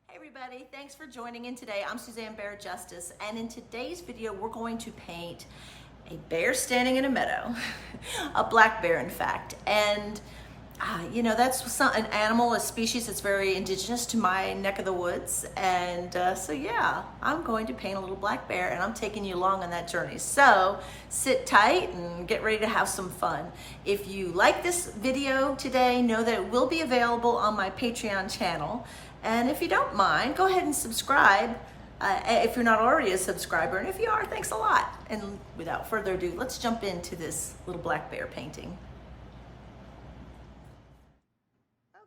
Hey everybody, thanks for joining in today. I'm Suzanne Barrett Justis, and in today's video we're going to paint a bear standing in a meadow, a black bear in fact. And you know, that's an animal, a species that's very indigenous to my neck of the woods. And so yeah, I'm going to paint a little black bear and I'm taking you along on that journey. So sit tight and get ready to have some fun. If you like this video today, know that it will be available on my Patreon channel. And if you don't mind, go ahead and subscribe if you're not already a subscriber. And if you are, thanks a lot. And without further ado, let's jump into this little black bear painting.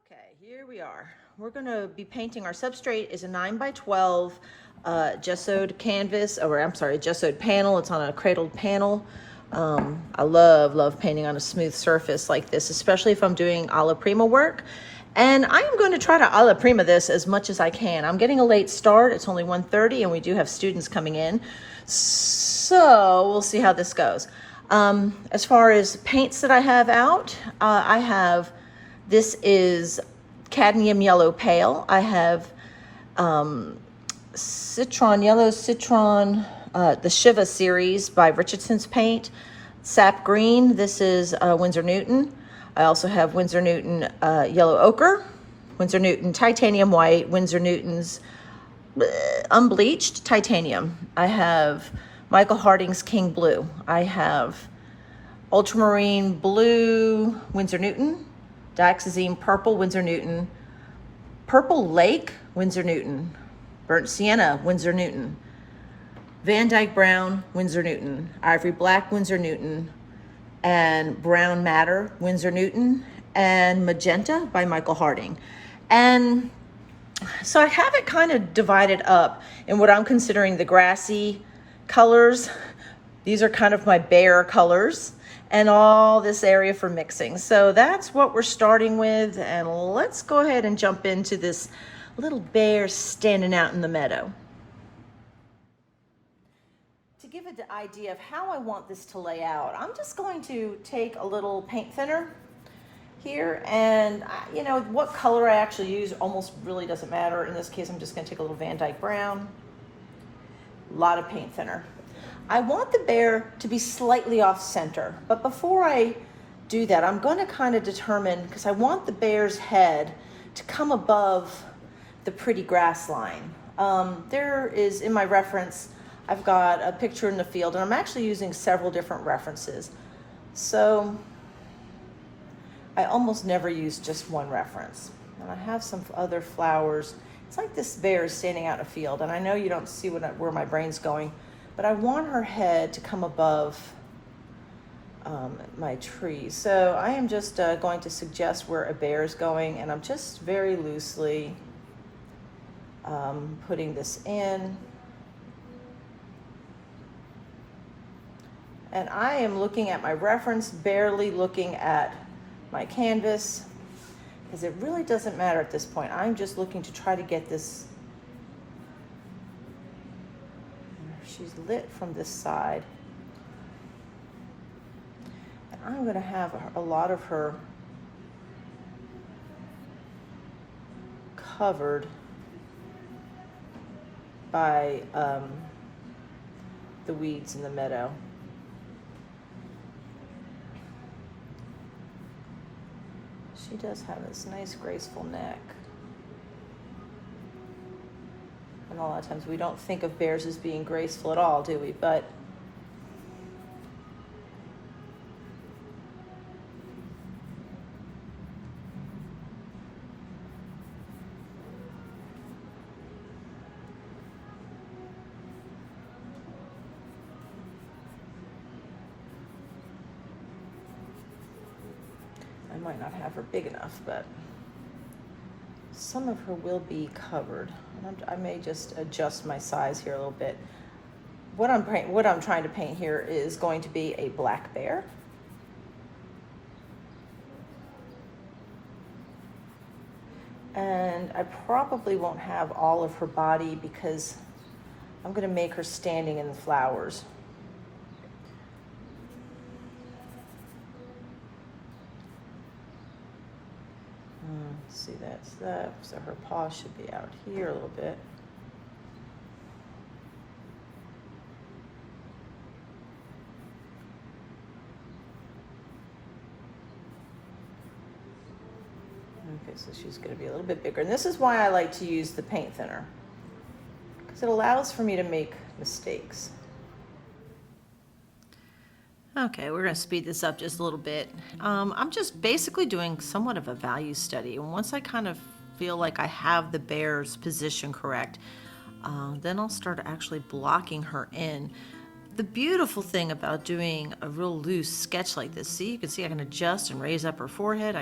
Okay, here we are. We're going to be painting, our substrate is a 9x12 gessoed canvas, or I'm sorry, a gessoed panel. It's on a cradled panel. I love painting on a smooth surface like this, especially if I'm doing alla prima work. And I am going to try to alla prima this as much as I can. I'm getting a late start. It's only 1:30 and we do have students coming in. So we'll see how this goes. As far as paints that I have out, this is cadmium yellow pale. I have citron, yellow citron, the Shiva series by Richardson's Paint. Sap green, this is Winsor Newton. I also have Winsor Newton yellow ochre, Winsor Newton titanium white, Winsor Newton's unbleached titanium. I have Michael Harding's King Blue. I have ultramarine blue, Winsor Newton, dioxazine purple, Winsor Newton, purple lake, Winsor Newton, burnt sienna, Winsor Newton, Van Dyke brown, Winsor Newton, ivory black, Winsor Newton, and brown matter, Winsor Newton, and magenta by Michael Harding. And so I have it kind of divided up in what I'm considering the grassy colors. These are kind of my bear colors, and all this area for mixing. So that's what we're starting with, and let's go ahead and jump into this little bear standing out in the meadow. To give an idea of how I want this to lay out, I'm just going to take a little paint thinner here, and you know, what color I actually use almost really doesn't matter. In this case, I'm just going to take a little Van Dyke brown, a lot of paint thinner. I want the bear to be slightly off center, but before I do that, I'm going to kind of determine, because I want the bear's head to come above the pretty grass line. There is, in my reference, I've got a picture in the field, and I'm actually using several different references. So I almost never use just one reference. And I have some other flowers. It's like this bear is standing out in a field, and I know you don't see where my brain's going, but I want her head to come above my tree. So I am just going to suggest where a bear is going, and I'm just very loosely putting this in. And I am looking at my reference, barely looking at my canvas, because it really doesn't matter at this point. I'm just looking to try to get this. She's lit from this side. And I'm going to have a lot of her covered by the weeds in the meadow. She does have this nice graceful neck. And a lot of times we don't think of bears as being graceful at all, do we? But I might not have her big enough, but some of her will be covered. And I may just adjust my size here a little bit. What I'm trying to paint here is going to be a black bear. And I probably won't have all of her body because I'm going to make her standing in the flowers. See that That's that. So her paw should be out here a little bit. Okay, so she's going to be a little bit bigger. And this is why I like to use the paint thinner, because it allows for me to make mistakes. Okay, we're going to speed this up just a little bit. I'm just basically doing somewhat of a value study. And once I kind of feel like I have the bear's position correct, then I'll start actually blocking her in. The beautiful thing about doing a real loose sketch like this, see, you can see I can adjust and raise up her forehead.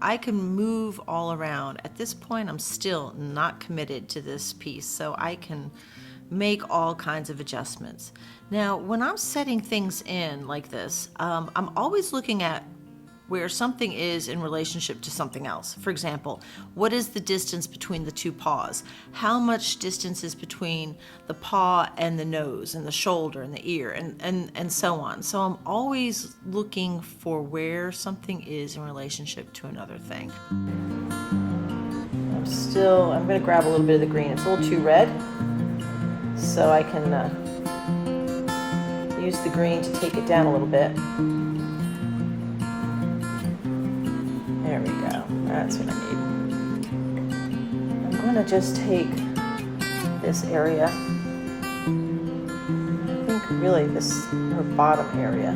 I can move all around. At this point, I'm still not committed to this piece, so I can make all kinds of adjustments. Now, when I'm setting things in like this, I'm always looking at where something is in relationship to something else. For example, what is the distance between the two paws? How much distance is between the paw and the nose and the shoulder and the ear and so on. So I'm always looking for where something is in relationship to another thing. I'm gonna grab a little bit of the green. It's a little too red, so I can use the green to take it down a little bit. There we go, that's what I need. I'm going to just take this area, I think really her bottom area.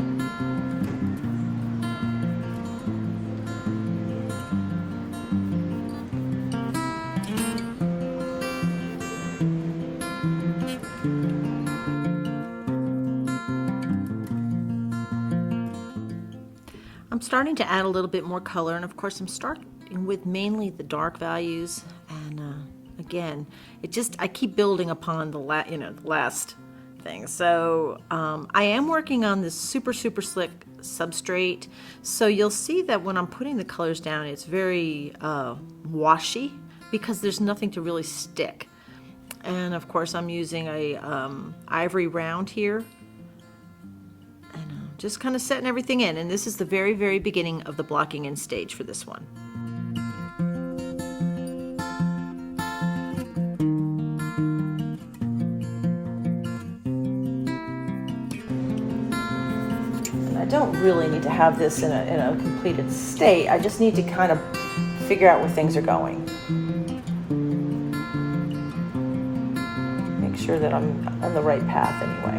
I'm starting to add a little bit more color, and of course I'm starting with mainly the dark values, and again, I keep building upon the last thing. So I am working on this super slick substrate, so you'll see that when I'm putting the colors down, it's very washy because there's nothing to really stick. And of course I'm using a ivory round here, just kind of setting everything in. And this is the very beginning of the blocking in stage for this one. And I don't really need to have this in a completed state. I just need to kind of figure out where things are going. Make sure that I'm on the right path anyway.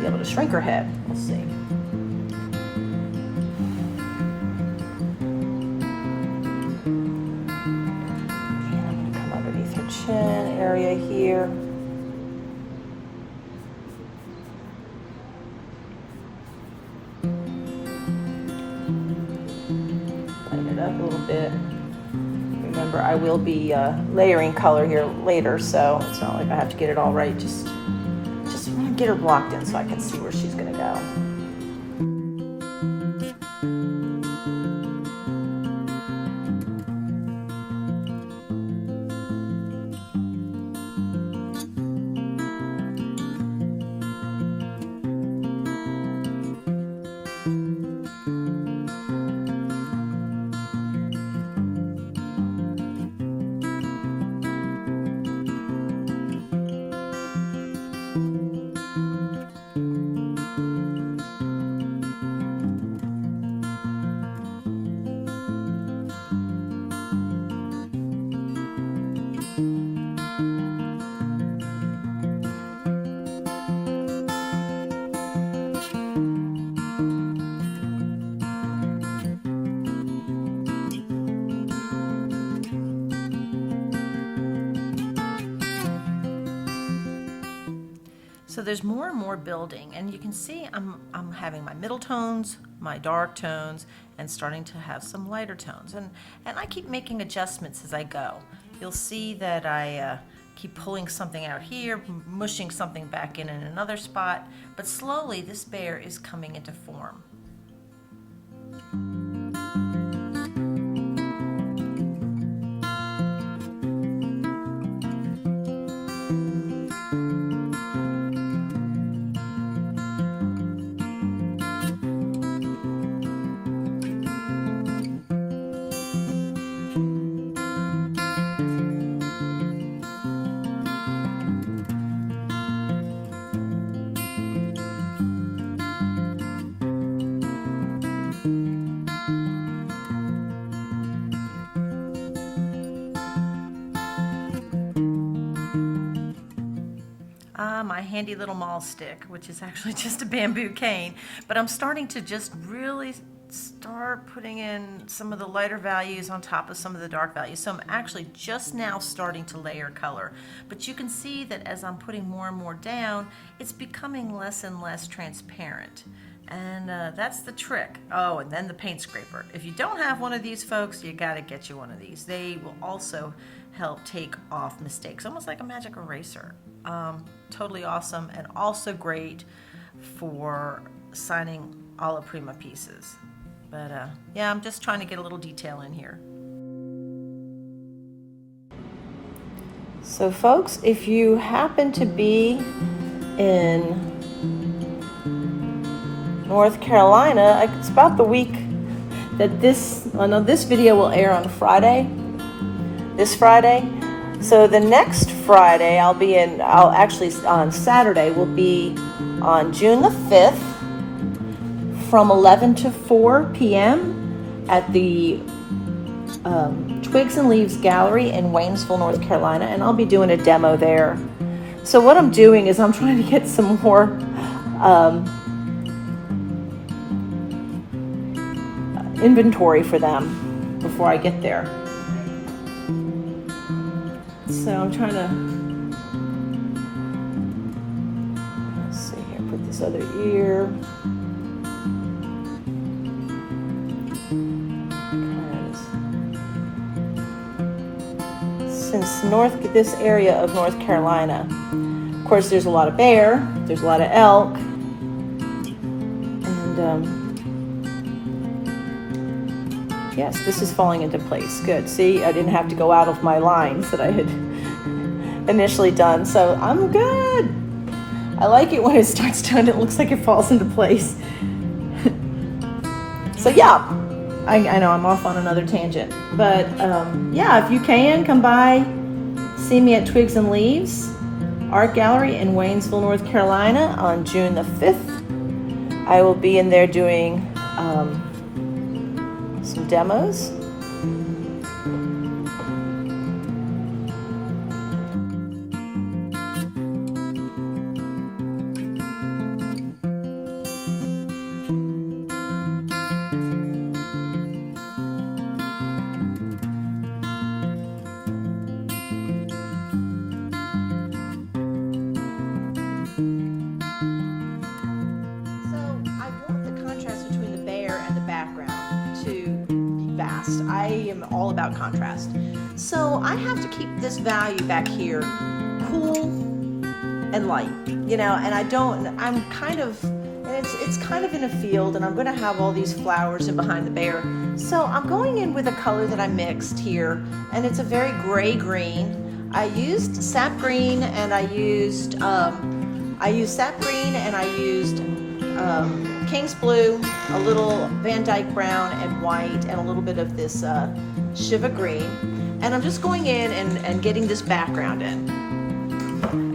Be able to shrink her head. We'll see. And I'm going to come underneath her chin area here. Lighten it up a little bit. Remember, I will be layering color here later, so it's not like I have to get it all right. Just get her blocked in so I can see where she's going to go. So there's more and more building, and you can see I'm having my middle tones, my dark tones, and starting to have some lighter tones. And I keep making adjustments as I go. You'll see that I keep pulling something out here, mushing something back in another spot, but slowly this bear is coming into form. my handy little maul stick, which is actually just a bamboo cane, but I'm starting to just really start putting in some of the lighter values on top of some of the dark values. So I'm actually just now starting to layer color. But you can see that as I'm putting more and more down, it's becoming less and less transparent. And that's the trick. Oh, and then the paint scraper. If you don't have one of these, folks, you gotta get you one of these. They will also help take off mistakes, almost like a magic eraser. Totally awesome, and also great for signing alla prima pieces. But yeah, I'm just trying to get a little detail in here. So folks, if you happen to be in North Carolina, it's about the week that this video will air on Friday, this Friday. So the next Friday I'll actually on Saturday will be on June the 5th from 11 to 4 p.m. at the Twigs and Leaves Gallery in Waynesville, North Carolina, and I'll be doing a demo there. So what I'm doing is I'm trying to get some more inventory for them before I get there. So I'm trying to, let's see here, put this other ear. Since this area of North Carolina, of course, there's a lot of bear, there's a lot of elk, and yes, this is falling into place. Good. See, I didn't have to go out of my lines that I had initially done, so I'm good. I like it when it starts down, it looks like it falls into place. So yeah, I know I'm off on another tangent, but yeah, if you can, come by, see me at Twigs and Leaves Art Gallery in Waynesville, North Carolina on June the 5th. I will be in there doing some demos. I am all about contrast. So I have to keep this value back here cool and light, you know, and I'm kind of, and it's kind of in a field, and I'm going to have all these flowers in behind the bear. So I'm going in with a color that I mixed here, and it's a very gray green. I used sap green, and I used sap green, and I used King's Blue, a little Van Dyke brown and white, and a little bit of this Shiva green. And I'm just going in and getting this background in.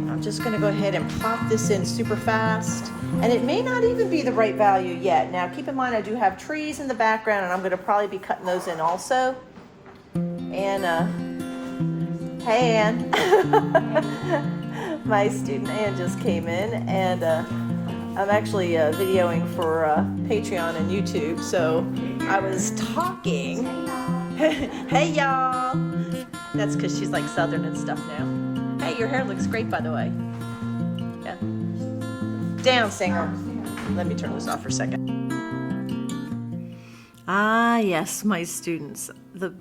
I'm just going to go ahead and pop this in super fast. And it may not even be the right value yet. Now keep in mind I do have trees in the background, and I'm going to probably be cutting those in also. And hey Ann. My student Ann just came in, and I'm actually videoing for Patreon and YouTube, so I was talking. Hey y'all! That's because she's like Southern and stuff now. Hey, your hair looks great, by the way. Yeah. Down, singer. Let me turn this off for a second. Ah, yes, my students. The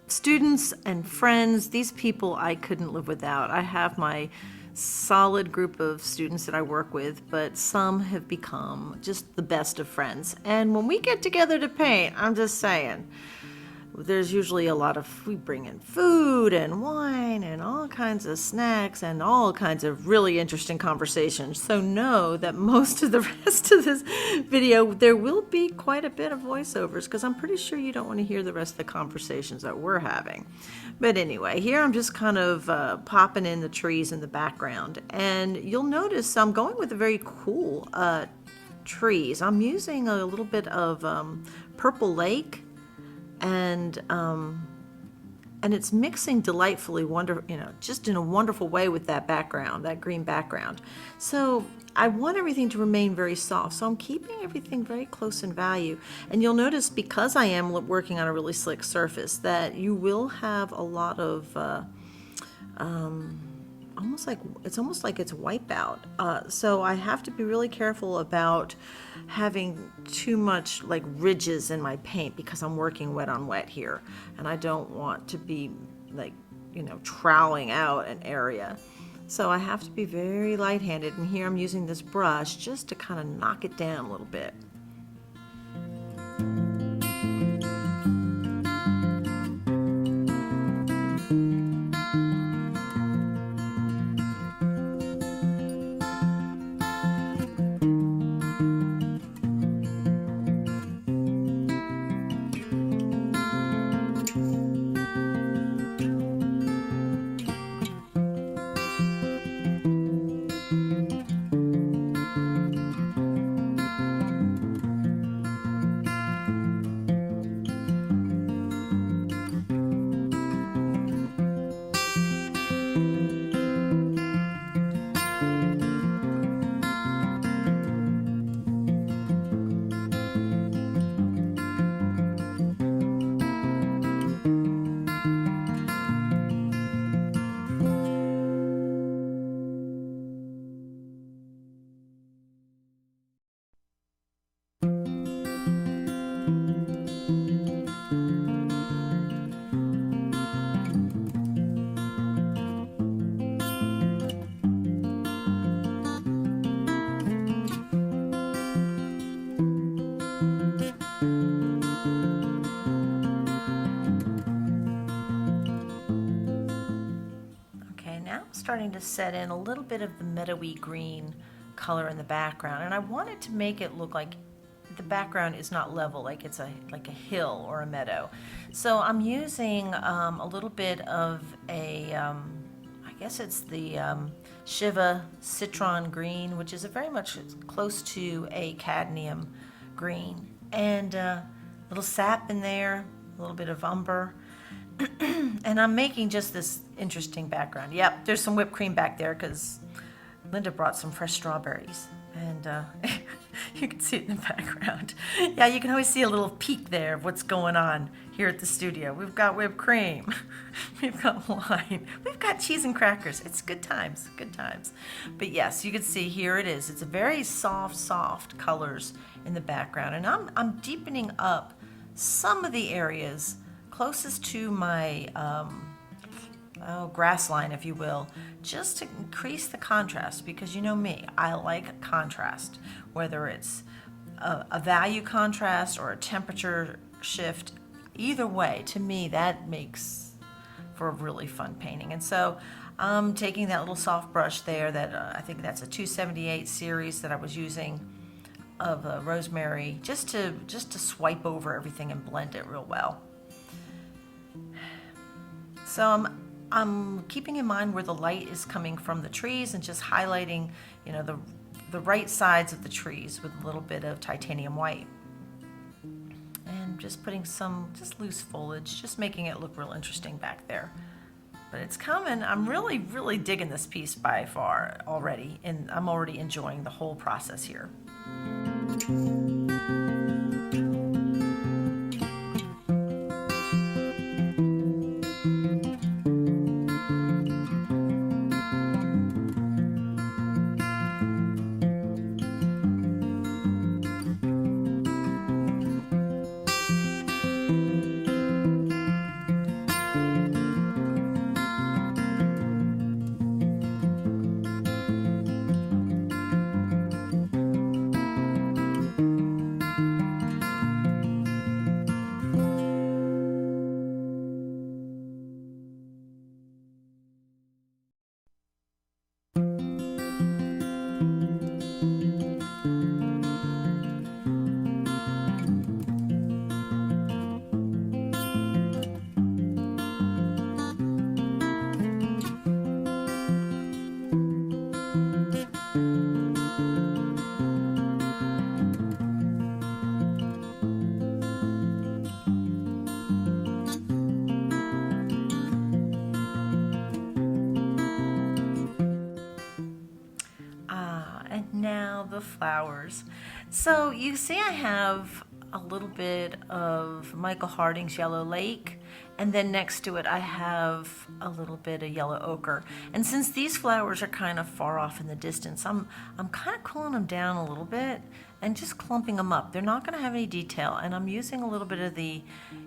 students and friends, these people I couldn't live without. I have my solid group of students that I work with, but some have become just the best of friends. And when we get together to paint, I'm just saying, there's usually we bring in food and wine and all kinds of snacks and all kinds of really interesting conversations. So know that most of the rest of this video, there will be quite a bit of voiceovers, because I'm pretty sure you don't want to hear the rest of the conversations that we're having. But anyway, here I'm just kind of popping in the trees in the background. And you'll notice I'm going with a very cool trees. I'm using a little bit of Purple Lake and and it's mixing delightfully, just in a wonderful way with that background, that green background. So I want everything to remain very soft, so I'm keeping everything very close in value. And you'll notice, because I am working on a really slick surface, that you will have a lot of almost like it's wipeout. So I have to be really careful about having too much like ridges in my paint, because I'm working wet on wet here, and I don't want to be like, troweling out an area. So I have to be very light-handed, and here I'm using this brush just to kind of knock it down a little bit. Starting to set in a little bit of the meadowy green color in the background, and I wanted to make it look like the background is not level, like it's like a hill or a meadow. So I'm using a little bit of I guess it's the Shiva Citron green, which is a very much close to a cadmium green, and a little sap in there, a little bit of umber. And I'm making just this interesting background. Yep, there's some whipped cream back there because Linda brought some fresh strawberries, and you can see it in the background. Yeah, you can always see a little peek there of what's going on here at the studio. We've got whipped cream, we've got wine, we've got cheese and crackers. It's good times, good times. But yes, you can see here it is. It's a very soft colors in the background, and I'm deepening up some of the areas closest to my grass line, if you will, just to increase the contrast, because you know me, I like contrast, whether it's a value contrast or a temperature shift. Either way, to me, that makes for a really fun painting. And so I'm taking that little soft brush there that I think that's a 278 series that I was using of rosemary, just to swipe over everything and blend it real well. So I'm keeping in mind where the light is coming from the trees, and just highlighting, the right sides of the trees with a little bit of titanium white. And just putting some loose foliage, just making it look real interesting back there. But it's coming. I'm really, really digging this piece by far already, and I'm already enjoying the whole process here. now the flowers. So you see I have a little bit of Michael Harding's Yellow Lake, and then next to it I have a little bit of yellow ochre. And since these flowers are kind of far off in the distance, I'm kind of cooling them down a little bit and just clumping them up. They're not going to have any detail, and I'm using a little bit of the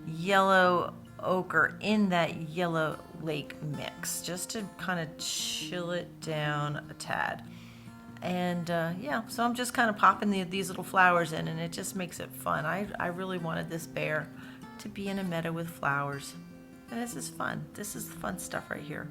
yellow ochre in that Yellow Lake mix just to kind of chill it down a tad. And yeah, so I'm just kind of popping these little flowers in, and it just makes it fun. I really wanted this bear to be in a meadow with flowers, and this is fun. This is the fun stuff right here.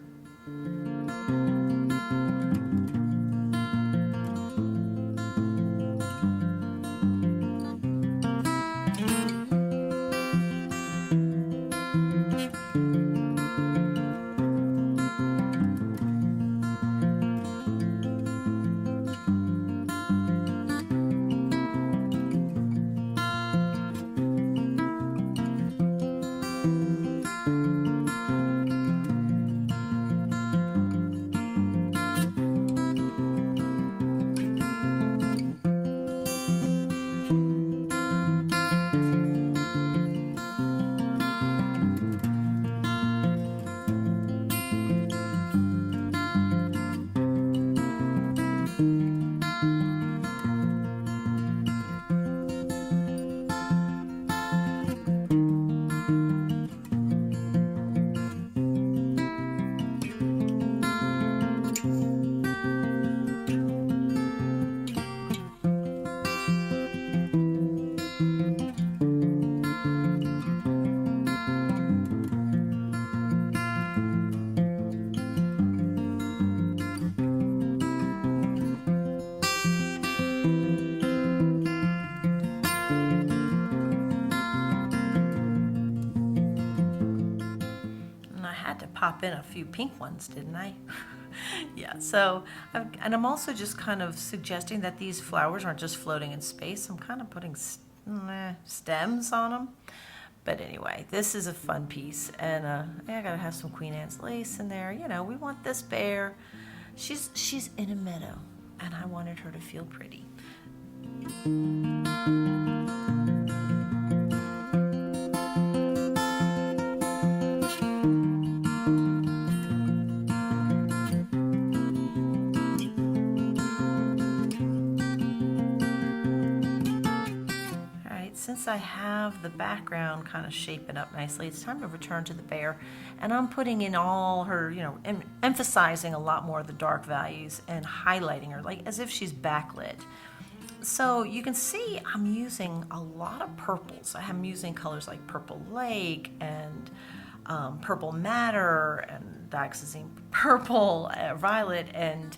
Pop in a few pink ones, didn't I? Yeah, so, and I'm also just kind of suggesting that these flowers aren't just floating in space. I'm kind of putting stems on them. But anyway, this is a fun piece, and I gotta have some Queen Anne's lace in there. You know, we want this bear. She's in a meadow, and I wanted her to feel pretty. Since I have the background kind of shaping up nicely, it's time to return to the bear, and I'm putting in all her, you know, emphasizing a lot more of the dark values and highlighting her, like as if she's backlit. So you can see I'm using a lot of purples. I'm using colors like Purple Lake and Purple Madder and Dioxazine Purple, Violet, and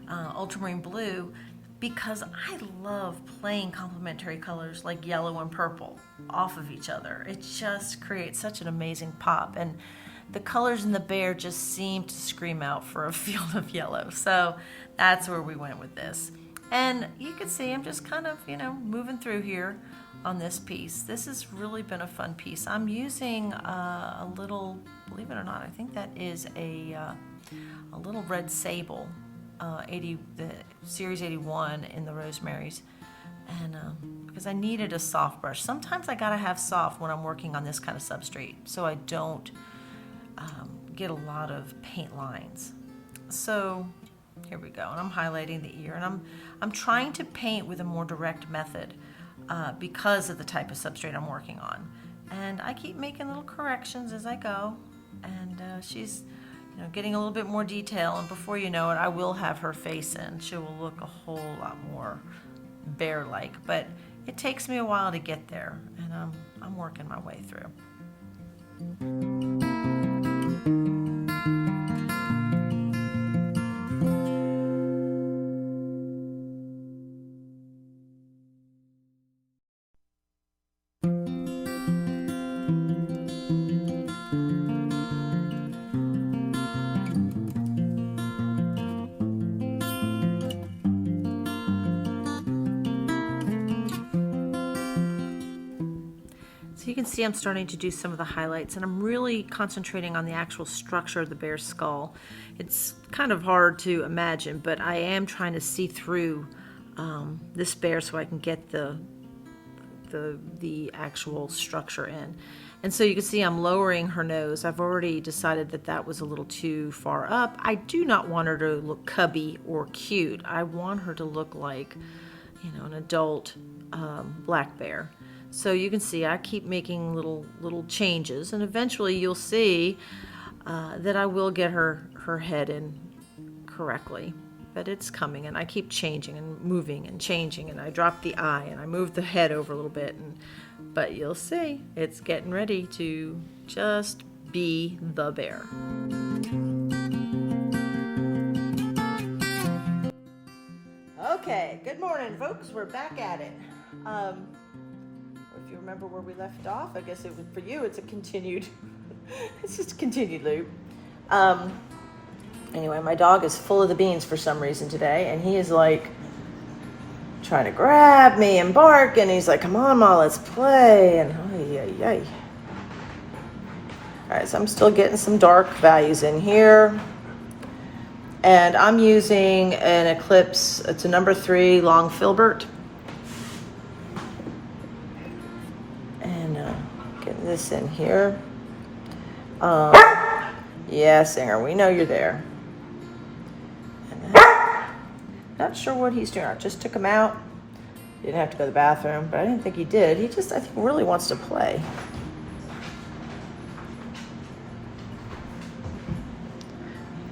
Ultramarine Blue, because I love playing complementary colors like yellow and purple off of each other. It just creates such an amazing pop, and the colors in the bear just seem to scream out for a field of yellow. So that's where we went with this. And you can see I'm just kind of, you know, moving through here on this piece. This has really been a fun piece. I'm using a little, believe it or not, I think that is a little red sable. The Series 81 in the Rosemary's, and because I needed a soft brush. Sometimes I gotta have soft when I'm working on this kind of substrate, so I don't get a lot of paint lines. So here we go, and I'm highlighting the ear, and I'm trying to paint with a more direct method because of the type of substrate I'm working on, and I keep making little corrections as I go, and she's, you know, getting a little bit more detail, and before you know it, I will have her face in. She will look a whole lot more bear-like, but it takes me a while to get there, and I'm working my way through. So you can see I'm starting to do some of the highlights, and I'm really concentrating on the actual structure of the bear's skull. It's kind of hard to imagine, but I am trying to see through this bear so I can get the actual structure in. And so you can see I'm lowering her nose. I've already decided that that was a little too far up. I do not want her to look cubby or cute. I want her to look like, you know, an adult black bear. So you can see I keep making little changes, and eventually you'll see that I will get her head in correctly. But it's coming, and I keep changing and moving and changing, and I drop the eye and I move the head over a little bit, but you'll see it's getting ready to just be the bear. Okay, good morning, folks. We're back at it. If you remember where we left off, I guess it was for you. It's a continued. It's just a continued loop. Anyway, my dog is full of the beans for some reason today, and he is like trying to grab me and bark, and he's like, "Come on, Ma, let's play." And ay. All right, so I'm still getting some dark values in here, and I'm using an Eclipse. It's a number 3 long filbert, and getting this in here. Yeah, Singer, we know you're there. Not sure what he's doing. I just took him out. Didn't have to go to the bathroom, but I didn't think he did. He just, I think, really wants to play.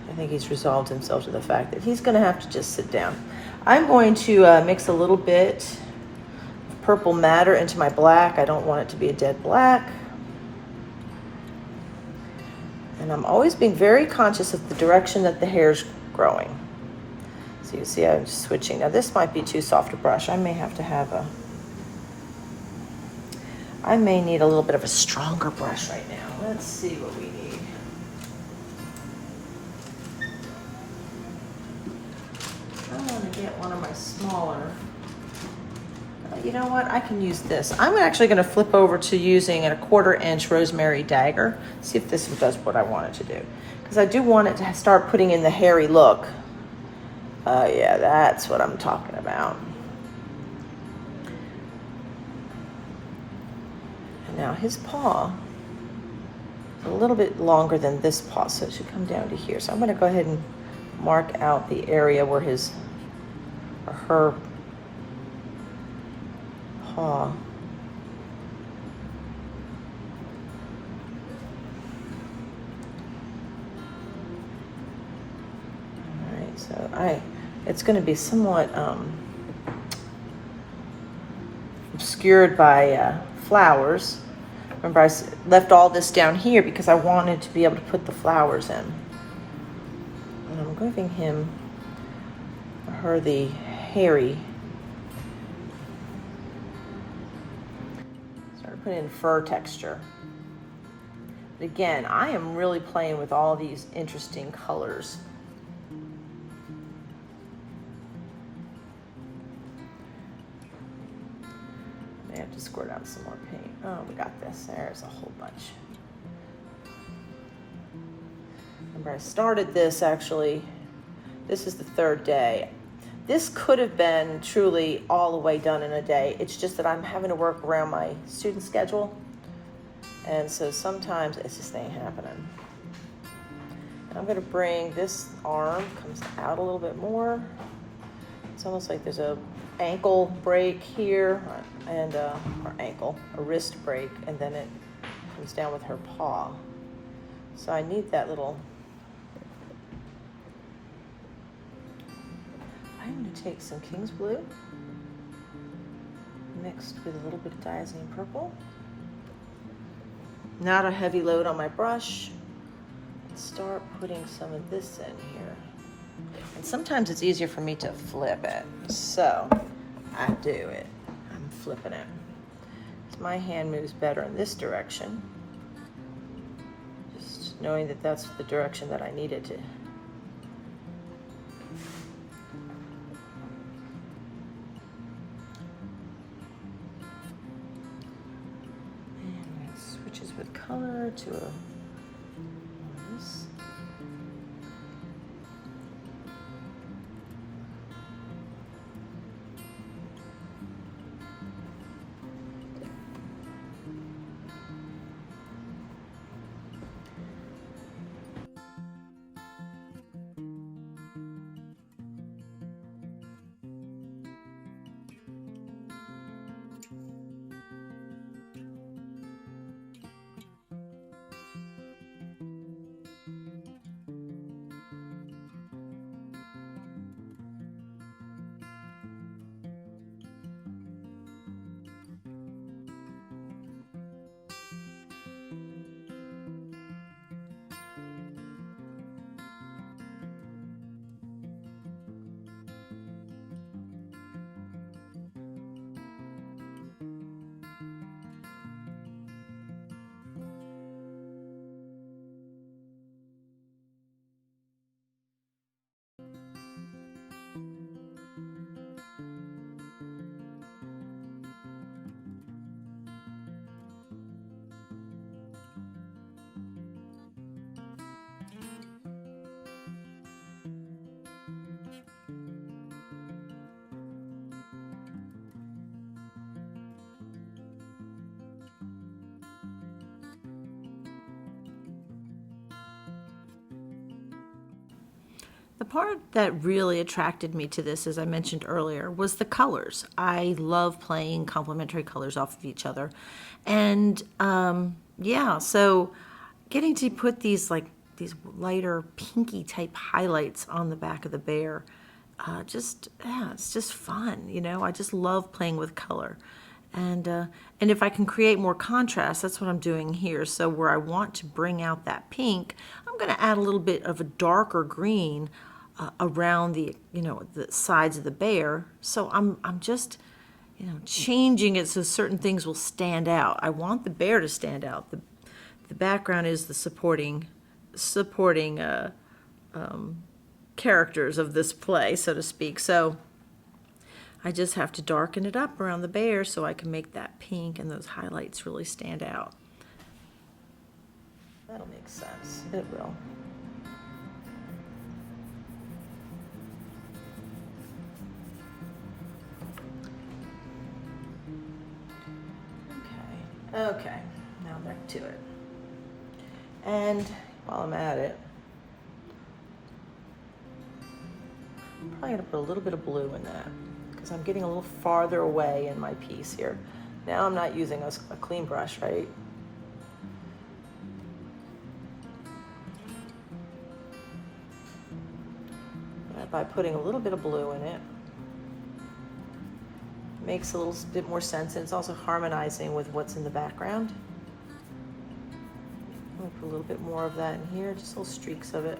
I think he's resolved himself to the fact that he's going to have to just sit down. I'm going to mix a little bit of purple madder into my black. I don't want it to be a dead black. And I'm always being very conscious of the direction that the hair's growing. So you see I'm just switching. Now this might be too soft a brush. I may have to have I may need a little bit of a stronger brush right now. Let's see what we need. I want to get one of my smaller. You know what? I can use this. I'm actually going to flip over to using a 1/4 inch rosemary dagger. See if this does what I want it to do. Because I do want it to start putting in the hairy look. Yeah, that's what I'm talking about. And now his paw is a little bit longer than this paw, so it should come down to here. So I'm going to go ahead and mark out the area where his or her paw. Alright, so it's going to be somewhat obscured by flowers. Remember, I left all this down here because I wanted to be able to put the flowers in. And I'm giving him or her the hairy. Start putting in fur texture. But again, I am really playing with all these interesting colors. I have to squirt out some more paint. Oh, we got this. There's a whole bunch. Remember, I started this actually. This is the 3rd day. This could have been truly all the way done in a day. It's just that I'm having to work around my student schedule. And so sometimes it just ain't happening. And I'm going to bring this arm, comes out a little bit more. It's almost like there's a ankle break here, and or ankle, a wrist break, and then it comes down with her paw. So I need that little. I'm going to take some King's Blue mixed with a little bit of diazine purple. Not a heavy load on my brush. And start putting some of this in here. And sometimes it's easier for me to flip it. So I do it. I'm flipping it. So my hand moves better in this direction. Just knowing that that's the direction that I need it to. And it switches with color to a this. The part that really attracted me to this, as I mentioned earlier, was the colors. I love playing complementary colors off of each other. And yeah, so getting to put these these lighter pinky type highlights on the back of the bear, yeah, it's just fun. You know, I just love playing with color. And if I can create more contrast, that's what I'm doing here. So where I want to bring out that pink, I'm going to add a little bit of a darker green around the, you know, the sides of the bear. So I'm just, you know, changing it so certain things will stand out. I want the bear to stand out. The background is the supporting characters of this play, so to speak. So I just have to darken it up around the bear so I can make that pink and those highlights really stand out. That'll make sense. It will. Okay, now back to it. And while I'm at it, I'm probably gonna put a little bit of blue in that because I'm getting a little farther away in my piece here. Now I'm not using a clean brush, right? But by putting a little bit of blue in it, makes a little bit more sense, and it's also harmonizing with what's in the background. I'm gonna put a little bit more of that in here, just little streaks of it.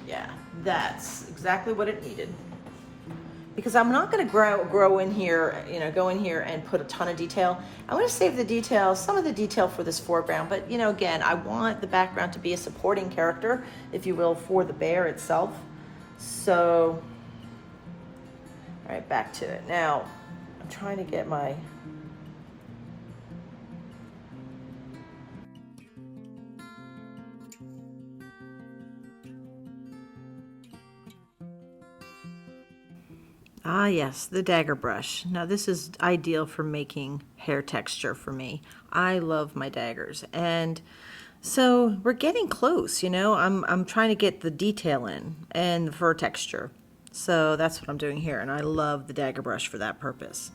Yeah, that's exactly what it needed. Because I'm not going to grow in here, you know, go in here and put a ton of detail. I'm going to save the detail, some of the detail for this foreground, but you know, again, I want the background to be a supporting character, if you will, for the bear itself. So, all right, back to it. Now, I'm trying to get my Ah, yes, the dagger brush. Now this is ideal for making hair texture for me. I love my daggers. And so we're getting close, you know. I'm trying to get the detail in and the fur texture. So that's what I'm doing here, and I love the dagger brush for that purpose.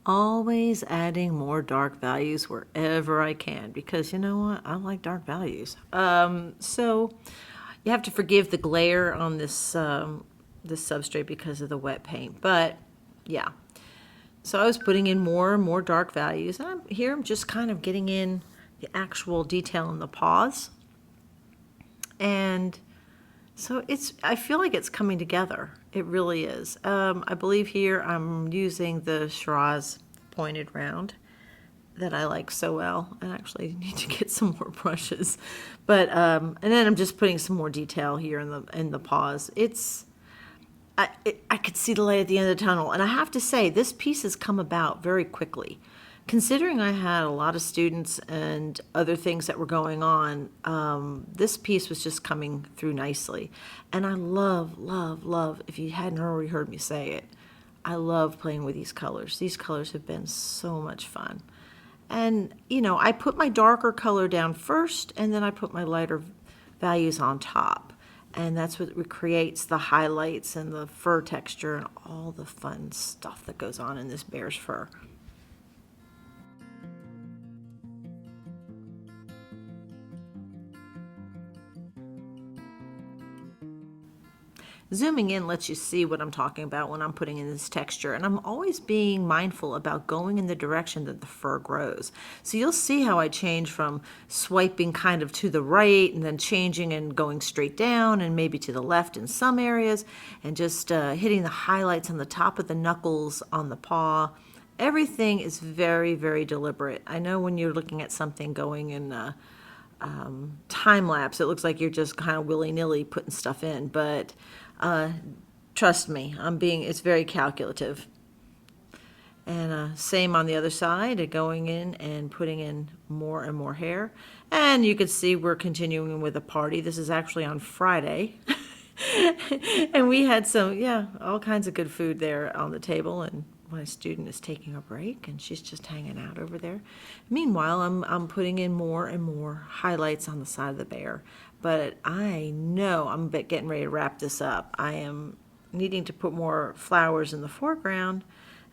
Always adding more dark values wherever I can, because you know what? I like dark values. So you have to forgive the glare on this substrate because of the wet paint, but yeah. So I was putting in more and more dark values, and I'm just kind of getting in the actual detail in the paws. And so I feel like it's coming together. It really is. I believe here I'm using the Shiraz pointed round that I like so well. I actually need to get some more brushes. But and then I'm just putting some more detail here in the paws. I could see the light at the end of the tunnel, and I have to say this piece has come about very quickly. Considering I had a lot of students and other things that were going on, this piece was just coming through nicely. And I love, love, love, if you hadn't already heard me say it, I love playing with these colors. These colors have been so much fun. And, you know, I put my darker color down first, and then I put my lighter values on top. And that's what creates the highlights and the fur texture and all the fun stuff that goes on in this bear's fur. Zooming in lets you see what I'm talking about when I'm putting in this texture, and I'm always being mindful about going in the direction that the fur grows. So you'll see how I change from swiping kind of to the right and then changing and going straight down and maybe to the left in some areas, and just hitting the highlights on the top of the knuckles on the paw everything is very, very deliberate. I know when you're looking at something going in time lapse, it looks like you're just kind of willy-nilly putting stuff in, but trust me, it's very calculative. And same on the other side, going in and putting in more and more hair. And you can see we're continuing with a party. This is actually on Friday. And we had all kinds of good food there on the table. And my student is taking a break and she's just hanging out over there. Meanwhile, I'm putting in more and more highlights on the side of the bear. But I know I'm getting ready to wrap this up. I am needing to put more flowers in the foreground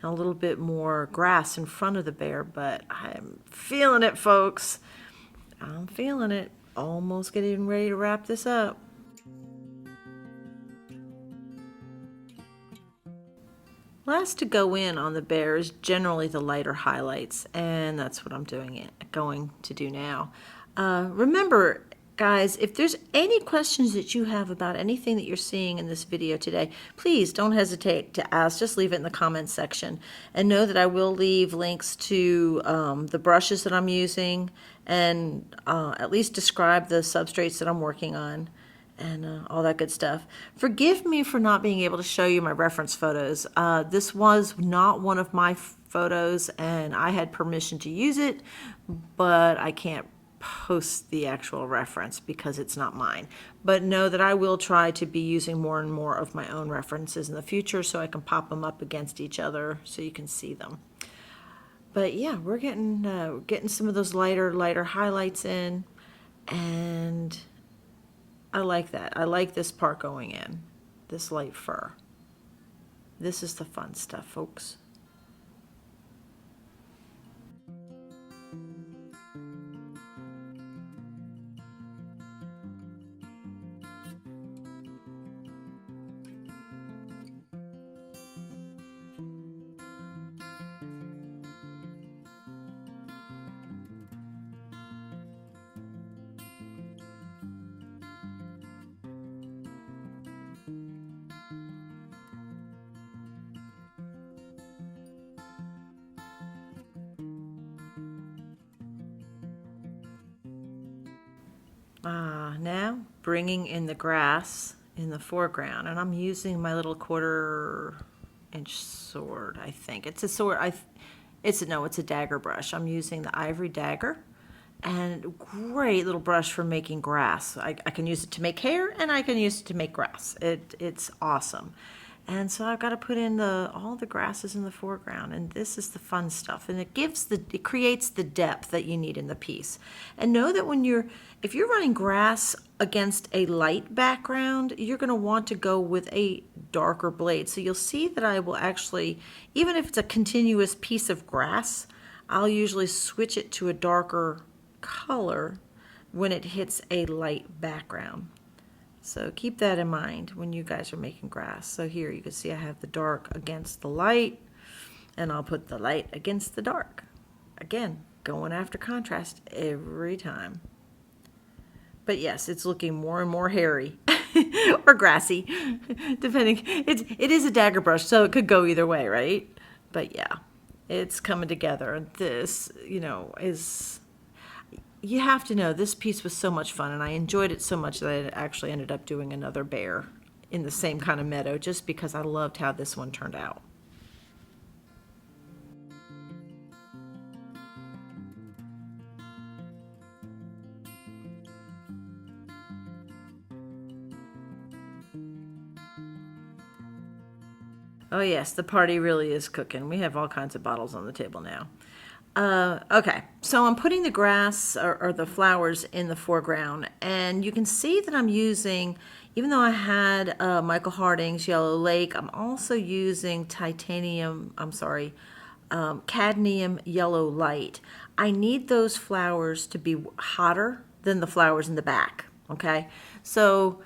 and a little bit more grass in front of the bear, but I'm feeling it, folks. I'm feeling it. Almost getting ready to wrap this up. Last to go in on the bear is generally the lighter highlights, and that's what I'm going to do now. Remember, guys, if there's any questions that you have about anything that you're seeing in this video today, please don't hesitate to ask. Just leave it in the comments section. And know that I will leave links to the brushes that I'm using and at least describe the substrates that I'm working on and all that good stuff. Forgive me for not being able to show you my reference photos. This was not one of my photos and I had permission to use it, but I can't post the actual reference because it's not mine. But know that I will try to be using more and more of my own references in the future so I can pop them up against each other so you can see them. But yeah, we're getting some of those lighter highlights in, and I like that. I like this part going in, this light fur. This is the fun stuff, folks. Now bringing in the grass in the foreground, and I'm using my little 1/4-inch sword. I think it's a sword. It's a dagger brush. I'm using the ivory dagger, and great little brush for making grass. I can use it to make hair, and I can use it to make grass. It's awesome. And so I've got to put in all the grasses in the foreground, and this is the fun stuff. And it creates the depth that you need in the piece. And know that if you're running grass against a light background, you're going to want to go with a darker blade. So you'll see that I will actually, even if it's a continuous piece of grass, I'll usually switch it to a darker color when it hits a light background. So keep that in mind when you guys are making grass. So here you can see I have the dark against the light, and I'll put the light against the dark. Again, going after contrast every time. But yes, it's looking more and more hairy or grassy, depending. It is a dagger brush, so it could go either way, right? But yeah, it's coming together. And this, is... You have to know, this piece was so much fun, and I enjoyed it so much that I actually ended up doing another bear in the same kind of meadow just because I loved how this one turned out. Oh yes, the party really is cooking. We have all kinds of bottles on the table now. Okay, so I'm putting the grass or the flowers in the foreground, and you can see that I'm using, even though I had Michael Harding's Yellow Lake, I'm also using cadmium yellow light. I need those flowers to be hotter than the flowers in the back, okay? So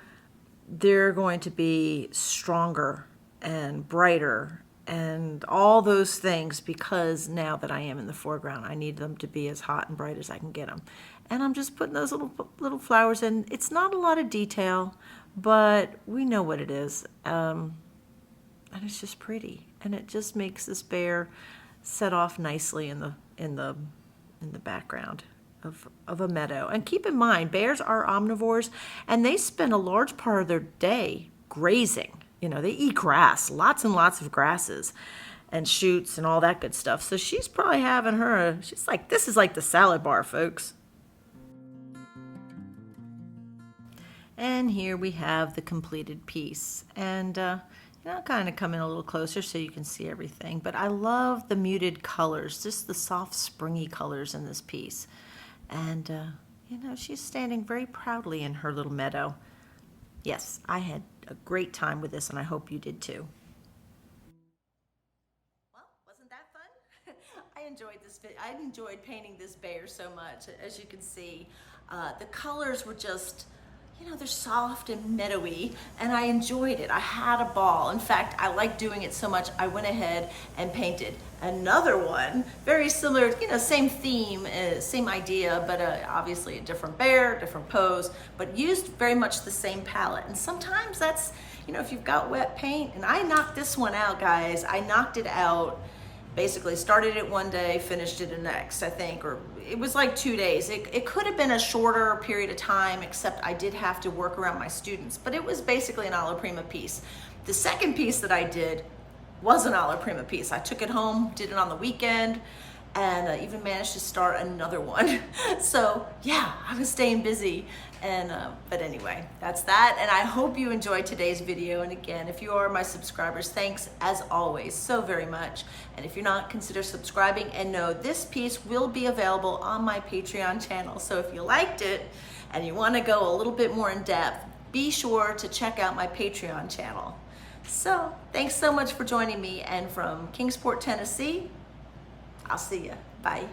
they're going to be stronger and brighter and all those things, because now that I am in the foreground, I need them to be as hot and bright as I can get them. And I'm just putting those little flowers in. It's not a lot of detail, but we know what it is. And it's just pretty. And it just makes this bear set off nicely in the background of a meadow. And keep in mind, bears are omnivores, and they spend a large part of their day grazing. You know, they eat grass, lots and lots of grasses and shoots and all that good stuff. So she's probably having she's like, this is like the salad bar, folks. And here we have the completed piece. And I'll kind of come in a little closer so you can see everything. But I love the muted colors, just the soft, springy colors in this piece. And, she's standing very proudly in her little meadow. Yes, I had a great time with this, and I hope you did too. Well, wasn't that fun? I enjoyed painting this bear so much. As you can see, the colors were just, they're soft and meadowy, and I enjoyed it. I had a ball. In fact, I liked doing it so much, I went ahead and painted another one, very similar, same theme, same idea, but obviously a different bear, different pose, but used very much the same palette. And sometimes that's, if you've got wet paint, and I knocked this one out, guys. I knocked it out. Basically started it one day, finished it the next, I think, or it was like 2 days. It could have been a shorter period of time, except I did have to work around my students, but it was basically an alla prima piece. The second piece that I did was an alla prima piece. I took it home, did it on the weekend, and even managed to start another one. So yeah, I was staying busy. And but anyway, that's that. And I hope you enjoyed today's video. And again, if you are my subscribers, thanks as always so very much. And if you're not, consider subscribing, and know this piece will be available on my Patreon channel. So if you liked it and you want to go a little bit more in depth, be sure to check out my Patreon channel. So thanks so much for joining me, and from Kingsport, Tennessee, I'll see you. Bye.